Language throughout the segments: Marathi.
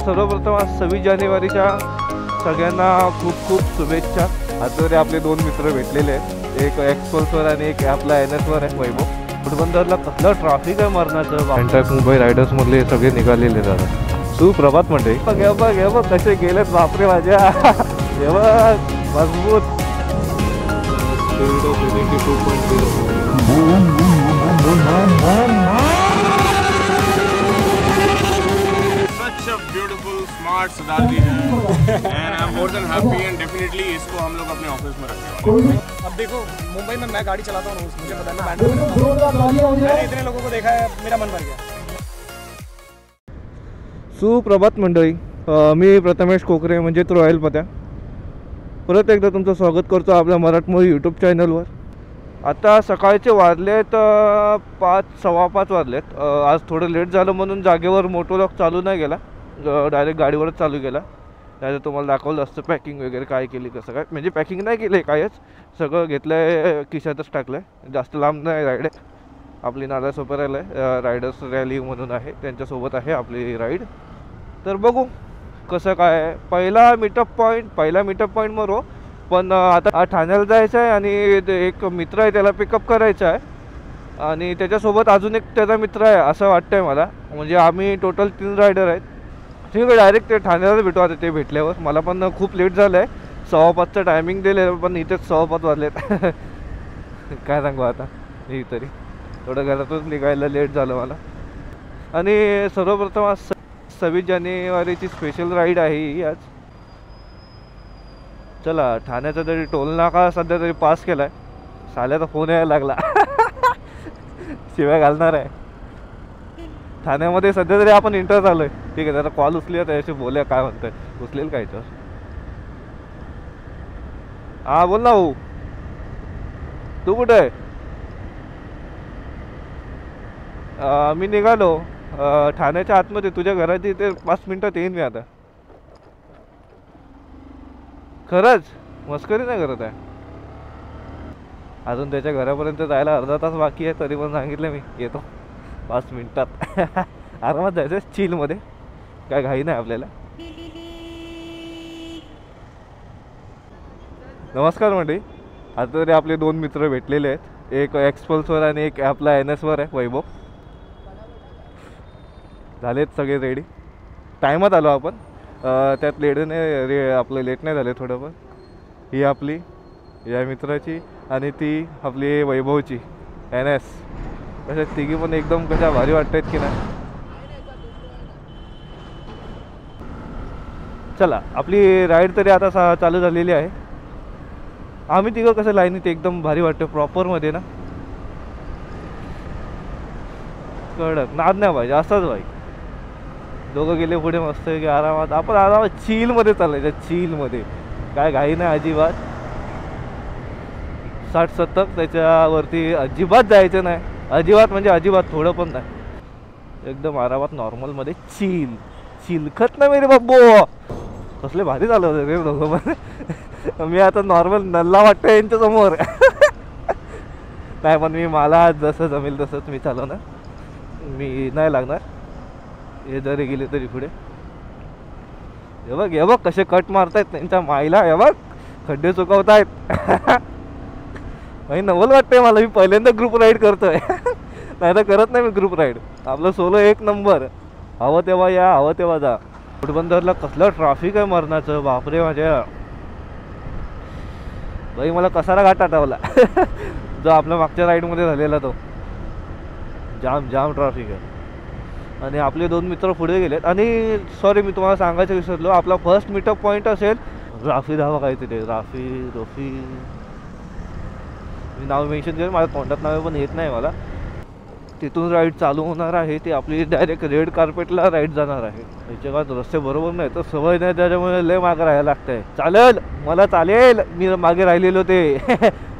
सर्वप्रथम आज 26 जानेवारीच्या सगळ्यांना खूप खूप शुभेच्छा। आता आपले दोन मित्र भेटलेले आहेत, एक एक्सपल्सवर आणि एक आपला NSवर आहे वैभव। पोरबंदरला कसलं ट्रॅफिक आहे मरणाचं, एंटायर मुंबई रायडर्स मधले सगळे निघालेले दादा। सुप्रभात म्हणते बघ कसे गेलेत बापरे माझ्या हे बघ मजबूत। Such a beautiful, smart Sadaji है, and I'm more than happy and definitely इसको हम लोग अपने ऑफिस में रखते हैं। अब देखो मुंबई में मैं गाड़ी चलाता हूँ, मुझे पता है मैं बैंड मैंने इतने लोगों को देखा है, मेरा मन भर गया। सुप्रभात मंडळी, मी प्रथमेश कोकरे म्हणजेच रॉयल पत्या परत एकदा तुमचं स्वागत करतो आपल्या मराठमोळी यूट्यूब चॅनलवर। आता सकाळचे वाजलेत 5 सव्वा 5 वाजलेत। आज थोडं लेट झालं म्हणून जागेवर मोटोलॉग चालू नाही गेला, डायरेक्ट गाडीवरच चालू केला। त्याचं तुम्हाला दाखवलं असतं पॅकिंग वगैरे काय केली कसं काय, म्हणजे पॅकिंग नाही केलं कायच, सगळं घेतलं आहे खिशातच टाकलं आहे। जास्त लांब नाही राईड आहे आपली, नालासोपाऱ्याला आहे, रायडर्स रॅली म्हणून आहे, त्यांच्यासोबत आहे आपली राईड। तर बघू कसं काय। पहिला मीटअप पॉईंट मरो, पण आता ठाण्याला जायचं आहे आणि एक मित्र आहे त्याला पिकअप करायचं आहे आणि त्याच्यासोबत अजून एक त्याचा मित्र आहे असं वाटतं आहे मला। म्हणजे आम्ही टोटल 3 रायडर आहेत। ठीक आहे, डायरेक्ट ते ठाण्याला भेटू आता ते भेटल्यावर। मला पण खूप लेट झालं आहे, 5:15चं टायमिंग दिले पण इथेच 5:15 वाजलेत काय सांगू आता, मी तरी थोडं घरातून निघायला लेट झालं मला। आणि सर्वप्रथम आज 26 जानेवारीची स्पेशल राईड आहे ही आज। चला ठाण्याचा तरी टोल नाका सध्या तरी पास केला आहे, साल्याचा फोन यायला लागला शिवाय घालणार आहे। ठाण्यामध्ये सध्या तरी आपण इंटर झालो आहे। ठीक आहे, त्याचा कॉल उचलूया, त्याच्याशी बोलूया काय म्हणतोय, उचलेल काय तर। हा बोल ना भाऊ, तू कुठे आहे? मी निघालो ठाण्याच्या आतमध्ये, तुझ्या घराची ते 5 मिनिटात येईन मी आता। खरंच मस्करी नाही करत आहे, अजून त्याच्या घरापर्यंत जायला अर्धा तास बाकी आहे, तरी पण सांगितलं मी येतो 5 मिनिटात आरामात जायचं चिलमध्ये, काय घाई नाही आपल्याला। नमस्कार मंडळी, आता तरी आपले 2 मित्र भेटलेले आहेत, एक एक्सपल्सवर आणि एक आपला NSवर आहे वैभव। झालेत सगळे रेडी, टायमात आलो आपण, त्यात आपलं लेट नाही झाले थोडं पण। ही आपली या मित्राची आणि ती आपली वैभवची NS, कशा तिघी पण एकदम कशा भारी वाटत की नाही। चला आपली राईड तरी आता चालू झालेली आहे। आम्ही तिघं कसं लाईनीत एकदम भारी वाटतं प्रॉपरमध्ये ना, कडक नाद नाही पाहिजे असाच भाई। दोघं गेले पुढे मस्त की आरामात, आपण आरामात चिलमध्ये चालायचं, चिलमध्ये काय घाई नाही अजिबात। 60-70 त्याच्यावरती अजिबात जायचं नाही, अजिबात म्हणजे अजिबात थोडं पण नाही, एकदम आरामात नॉर्मलमध्ये चिलखत नाही मेरे बाबू। कसले भारी झालं होतं रे दोघं पण मी आता नॉर्मल नल्ला वाटतं यांच्यासमोर नाही, पण मला जसं जमेल तसंच मी चालवणार, मी नाही लागणार, हे जरी गेले तरी पुढे। हे बघ कसे कट मारतायत त्यांच्या माईला, हे बघ खड्डे चुकवतायत भाई नवल वाटतंय मला, मी पहिल्यांदा ग्रुप राईड करतोय नाही तर करत नाही मी ग्रुप राईड, आपलं सोलो एक नंबर, हवं तेव्हा या हवं तेव्हा जा। पोरबंदरला कसलं ट्रॅफिक आहे मरणाचं बापरे माझ्या भाई, मला कसारा घाट आठवला जो आपल्या मागच्या राईडमध्ये झालेला, तो जाम ट्रॅफिक आहे। आणि आपले 2 मित्र पुढे गेलेत। आणि सॉरी मी तुम्हाला सांगायचं विसरलो, आपला फर्स्ट मीटअप पॉईंट असेल राफी धावा काहीतरी, रोफी मी नाव मेन्शन केलं, माझ्या तोंडात नावे पण येत नाही मला। तिथून राईड चालू होणार आहे, ती आपली डायरेक्ट रेड कार्पेटला राईड जाणार आहे। याच्या काळात रस्ते बरोबर नाही तर सवय नाही, त्याच्यामुळे लय मागे राहायला लागतंय। चालेल मला चालेल, मी मागे राहिलेलो ते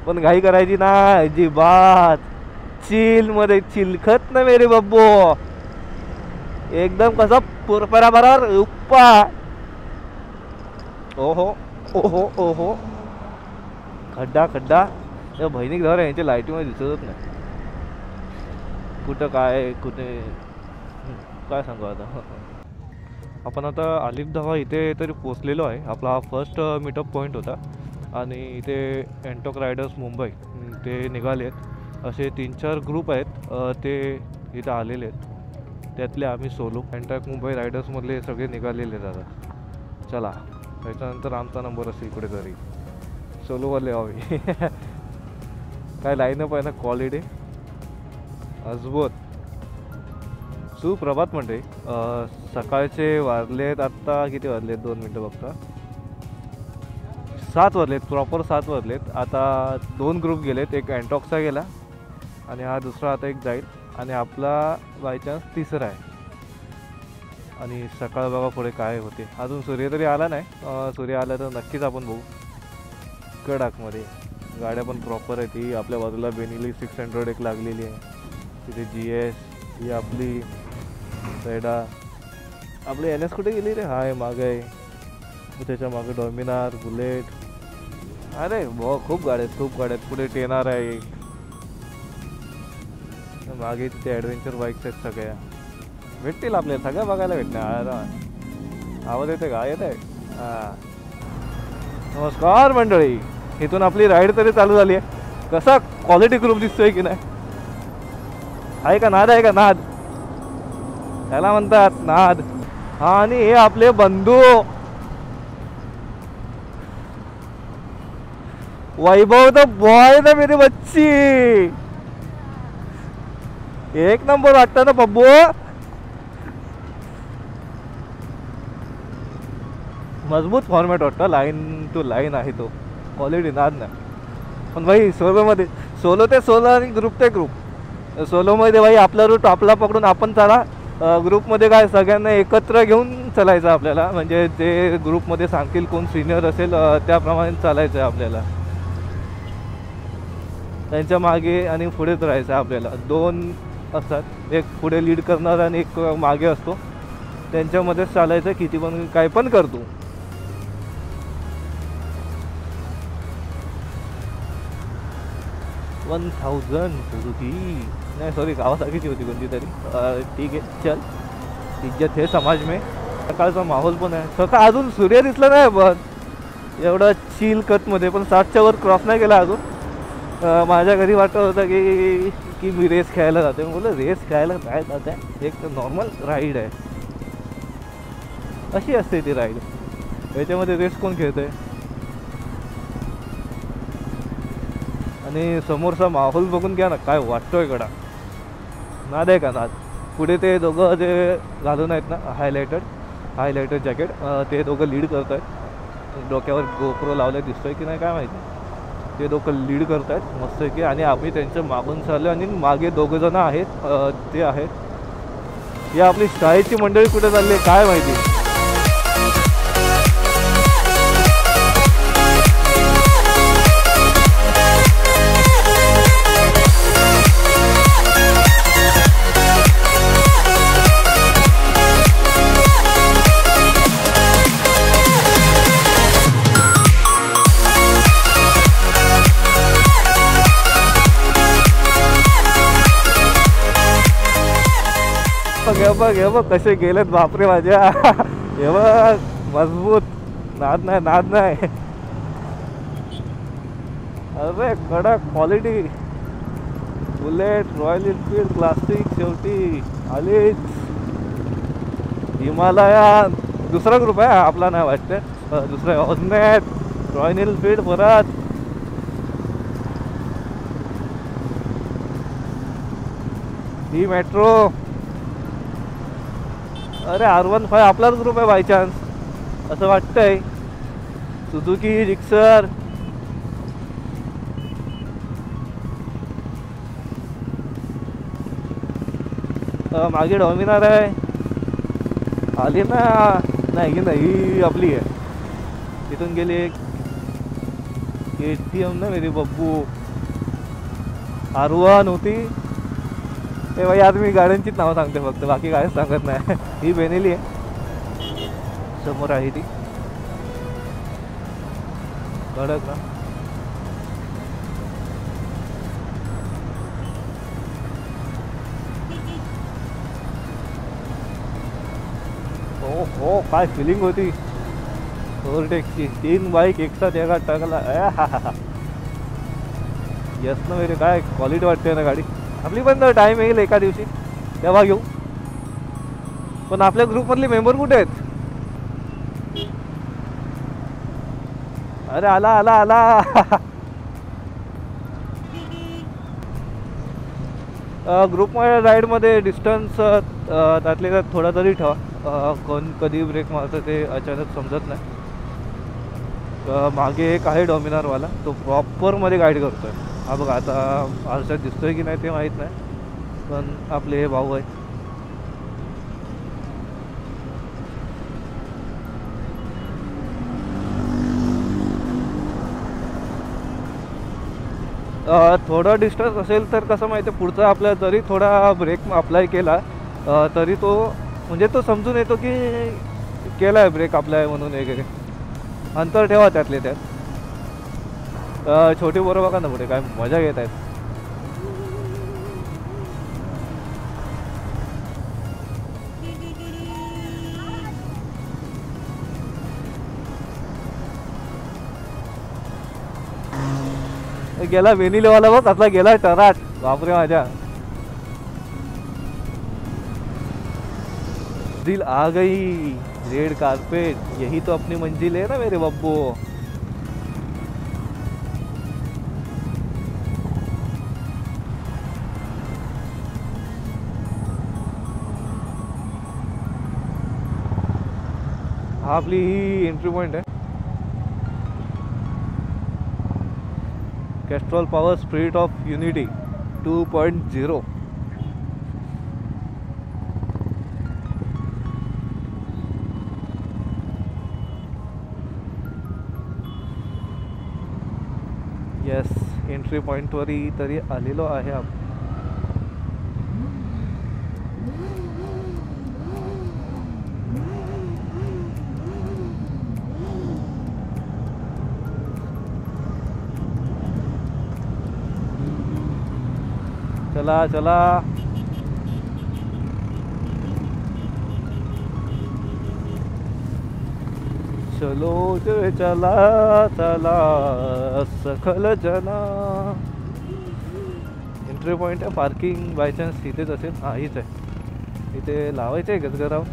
पण घाई करायची ना अजिबात, चिलमध्ये चिलखत ना मेरे बब्बो, एकदम कसं बराबर उप्पा। ओहो ओहो ओहो खड्डा या बहिणी घर यांच्या लाईटीमध्ये दिसतच नाही, कुठं काय कुठे काय सांगू आता। आपण आता आलिफ दवा इथे तरी पोचलेलो आहे. आपला हा फर्स्ट मीटअप पॉईंट होता आणि इथे एंटॉक रायडर्स मुंबई ते निघाले आहेत. असे 3-4 ग्रुप आहेत ते इथं आलेले आहेत. त्यातले आम्ही सोलो एंटॉक मुंबई रायडर्समधले सगळे निघालेले आहेत. आता चला, त्याच्यानंतर आमचा नंबर असेल इकडे तरी सोलोवाले हवे. काय लाईनअप आहे ना, क्वालिटी अजबोत. सुप्रभात म्हणते. सकाळचे वाजलेत आत्ता किती वाजलेत 2 मिनटं बघता. 7 वाजलेत, प्रॉपर 7 वाजलेत. आता 2 ग्रुप गेलेत. एक अँटॉक्सचा गेला आणि हा दुसरा आता एक जाईल आणि आपला बाय चान्स तिसरा आहे. आणि सकाळ बघा पुढे काय होते. अजून सूर्य तरी आला नाही. सूर्य आला तर नक्कीच आपण बघू. कडाकमध्ये गाड्या पण प्रॉपर आहे. ती आपल्या बाजूला बेनिली 600 एक लागलेली आहे. तिथे GS ही आपली सायडा. आपली NS कुठे गेली रे? हाय मागे आहे. त्याच्या मागे डॉमिनार, बुलेट. अरे खूप गाड्या आहेत. पुढे टेनार आहे. मागे तिथे ॲडव्हेंचर बाईक्स आहेत सगळ्या. भेटतील आपल्याला सगळ्या बघायला भेटणार. आवाज येते का? येत आहे. हां, नमस्कार मंडळी. इथून आपली राईड तरी चालू झाली आहे. कसा क्वालिटी ग्रुप दिसतोय की नाही? आहे का नाद? आहे का नाद? त्याला म्हणतात नाद. हा, आणि हे आपले बंधू वैभव द बॉय ना मेरी बच्ची. एक नंबर वाटतं ना बब्बू. मजबूत फॉर्मॅट वाटतं. लाईन टू लाईन आहे तो. क्वालिटी नाद नाही. पण भाई सोलो ते सोलो आणि ग्रुप ते ग्रुप. सोलोमध्ये भाई आपला रूट आपला पकडून आपण चाला. ग्रुपमध्ये काय सगळ्यांना एकत्र घेऊन चालायचं आपल्याला. म्हणजे ते ग्रुपमध्ये सांगतील कोण सिनियर असेल त्याप्रमाणे चालायचं आहे आपल्याला. त्यांच्या मागे आणि पुढेच राहायचं आहे आपल्याला. 2 असतात, एक पुढे लीड करणार आणि एक मागे असतो. त्यांच्यामध्येच चालायचं. किती पण काय पण करतो. सुझुकी नाही, सॉरी, कावासाकीची होती कोणती तरी. ठीक आहे, चल. इज्जत है समाज में. सकाळचा माहोल पण आहे. सकाळ अजून सूर्य दिसला नाही पण एवढं चिल कटमध्ये. पण 60च्या वर क्रॉस नाही केला अजून. माझ्या घरी वाटत होतं की मी रेस खेळायला जाते. बोललं रेस खेळायला काय जात आहे? एक तर नॉर्मल राईड आहे. अशी असते ती राईड. याच्यामध्ये रेस कोण खेळत आहे? आणि समोरचा माहोल बघून घ्या ना, काय वाटतोय कडा. नाद आहे का नाद? पुढे ते दोघं जे घालून आहेत ना हायलायटर जॅकेट, ते दोघं लीड करत आहेत. डोक्यावर गोप्रो लावलं दिसतोय की नाही काय माहिती. ते दोघं लीड करत आहेत मस्त की. आणि आम्ही त्यांच्या मागून चाललो आणि मागे 2 जण आहेत ते आहेत. ही आपली शाळेची मंडळी कुठे चालली काय माहिती. हे बघ कसे गेलेत बापरे माझ्या. हे बघ मजबूत. नाद नाही. अरे कडक quality. Bullet, royal Enfield, classic शेवटी आलीच. हिमालयन दुसरा ग्रुप आहे आपला नाही वाटतं. दुसरा ऑर्नेट, रॉयल एनफील्ड. परत ही मेट्रो. अरे R15 आपलाच ग्रुप आहे बाय चान्स असं वाटतंय. Suzuki Gixxer. मागे डॉमिनार आहे. आली ना? नाही आपली आहे. तिथून गेली एक KTM ना मेरी बब्बू. R1 होती. ते भाई आज मी गाड्यांचीच नावं सांगते फक्त, बाकी काहीच सांगत नाही. ही बेनेली आहे समोर आहे ती. कडक ना. हो काय फिलिंग होती ओव्हरटेकची. 3 बाईक एक साथ एका टकला. यस ना मेरे, काय क्वालिटी वाटते ना गाडी. आपली पण टाईम येईल एका दिवशी तेव्हा घेऊ. पण आपल्या ग्रुपमधले मेंबर कुठे आहेत? अरे आला आला आला. ग्रुपमध्ये राईडमध्ये डिस्टन्स त्यातले त्यात थोडा तरी ठेवा. कोण कधी ब्रेक मारतं ते अचानक समजत नाही. मागे एक आहे डॉमिनारवाला, तो प्रॉपरमध्ये गाईड करतोय. हा बघा आता आरशात दिसतोय की नाही ते माहीत नाही, पण आपले हे भाऊ आहेत. थोडं डिस्टन्स असेल तर कसं माहिती आहे, पुढचा आपल्या जरी थोडा ब्रेक अप्लाय केला तरी तो म्हणजे तो समजून येतो की केला आहे ब्रेक अप्लाय म्हणून वगैरे. अंतर ठेवा त्यातले त्यात. छोटे पोरं बघा ना पुढे काय मजा घेत आहेत. गेला वेनिलेवाला बघ आपला, गेला टराट. बापरे माझ्या. दिल आ गई, रेड कारपेट, यही तो अपनी मंजिल है ना मेरे बब्बू. हा आपली ही एंट्री पॉइंट आहे. Castrol power spirit of unity 2.0. Yes, entry पॉईंटवरही तरी आलेलो आहे आपण. चला चला. चलो जे चला चला सखल जना. एंट्री पॉईंट आहे. पार्किंग बाय चान्स इथेच असेल. हा हीच आहे. इथे लावायचं आहे गजगराव.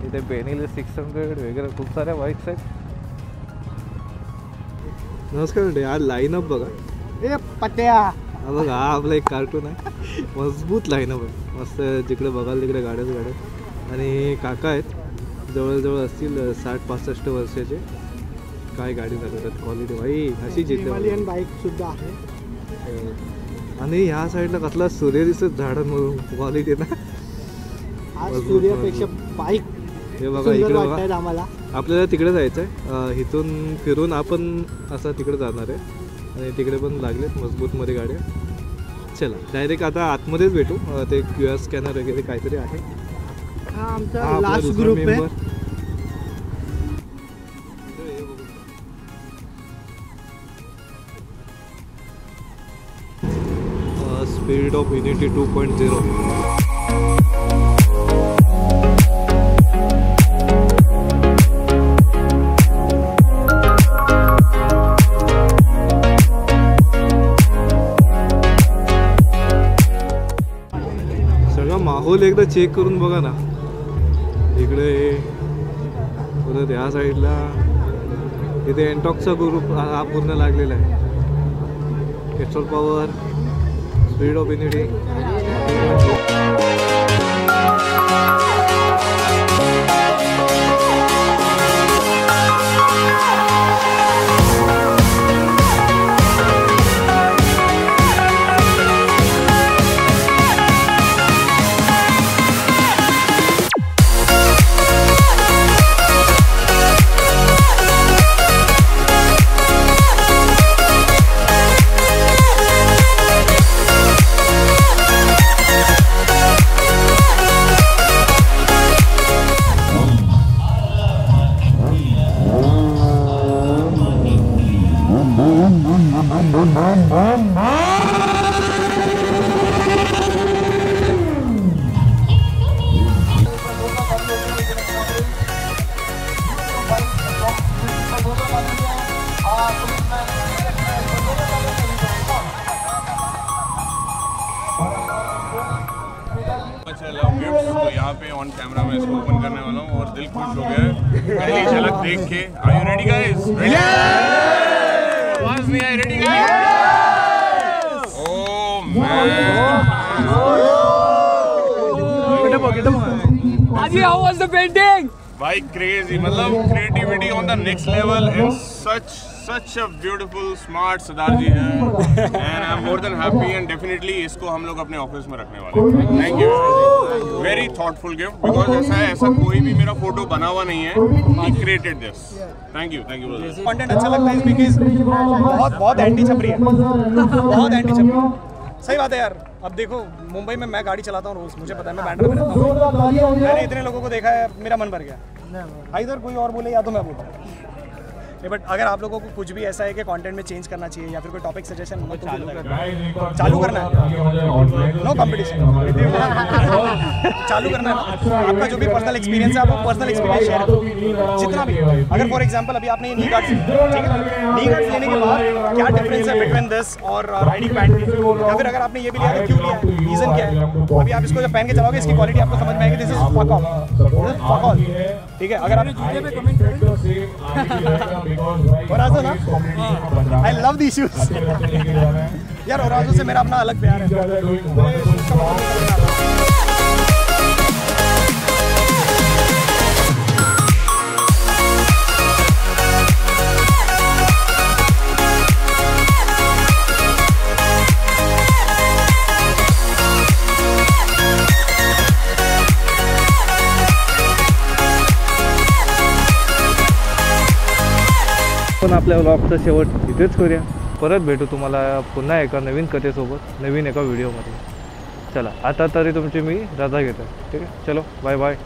इथे बेनिल 600 वगैरे खूप साऱ्या बाईक्स आहेत. नमस्कार. यार लाईनअप बघा. ए पट्या. हा बघा, हा आपला एक कार्टून आहे. मजबूत लाईनअप आहे. मस्त जिकडे बघाल तिकडे गाड्याच गाड्या. आणि काका आहेत जवळजवळ असतील 60-65 वर्षाचे. काय गाडी चालवतात. क्वालिटी भाई अशीच येते. बाईक सुद्धा आहे. आणि ह्या साईडला कसला सूर्य दिसत झाडांमधून. क्वालिटी ना सूर्यापेक्षा बाईक. हे बघा इकडे बघा. आम्हाला आपल्याला तिकडे जायचं आहे. इथून फिरून आपण असं तिकडे जाणार आहे. आणि तिकडे पण लागलेत मजबूतमध्ये गाड्या. चला डायरेक्ट आता आतमध्येच भेटू. ते QR स्कॅनर वगैरे काहीतरी आहे. हा आमचा लास्ट ग्रुप आहे. Spirit of unity 2.0. माहोल एकदा चेक करून बघा ना. इकडे परत ह्या साईडला इथे एंटॉक्सचा ग्रुप हा पूर्ण लागलेला आहे. Castrol power spirit of unity. I love gifts, तो यहाँ पे ऑन कैमरा में इसको ओपन करने वाला हूँ और दिल खुश हो गया है पहली झलक देख के। Are you ready guys? Ready? आवाज नहीं आई, ready guys? Oh man! Aji, how was the painting? भाई crazy, मतलब creativity on the next level and such a beautiful smart सरदार जी है and I'm more than happy and definitely इसको हम लोग अपने ऑफिस में रखने वाले हैं। Thank you, very thoughtful gift because ऐसा कोई भी मेरा फोटो बना हुआ नहीं है। He created this. Thank you brother. Content अच्छा लगता है इसमें कि बहुत एंटी छपरी है, बहुत एंटी छपरी। सही बात है यार। अब देखो मुंबई में मैं गाड़ी चलाता हूँ रोज, मुझे पता है मैं बैंड्रा में रहता हूँ। मैंने इतने लोगों को देखा है, मेरा मन भर गया। इधर कोई और बोले या तो मैं बोलूँ। बट अगर आप लोगों को कुछ भी ऐसा है कि कंटेंट में चेंज करना चाहिए या फिर कोई टॉपिक सजेशन चालू करना है, नो कंपटीशन, चालू करना है। आपका जो भी पर्सनल एक्सपीरियंस है, आप पर्सनल एक्सपीरियंस शेयर करो जितना भी। अगर फॉर एग्जांपल अभी आपने ये नी गार्ड्स, ठीक है, नी गार्ड्स लेने के बाद क्या डिफरेंस है बिटवीन दिस और राइडिंग पैंट, या फिर अगर आपने ये भी लिया तो क्यों लिया, रीजन क्या है। अभी आप इसको जब पहन के चलाओगे इसकी क्वालिटी आपको समझ में आएगी। दिस इज फक ऑफ, ठीक है। अगर आप ओराज़ो ना, I love these shoes यार। ओराज़ो से मेरा अपना अलग प्यार है। पण आपल्या व्लॉगचा शेवट इथेच करूया। परत भेटू तुम्हाला पुन्हा एका नवीन कथेसोबत, नवीन एका व्हिडिओमध्ये। चला आता तरी तुमची मी रजा घेतो, ठीक आहे। चलो बाय बाय।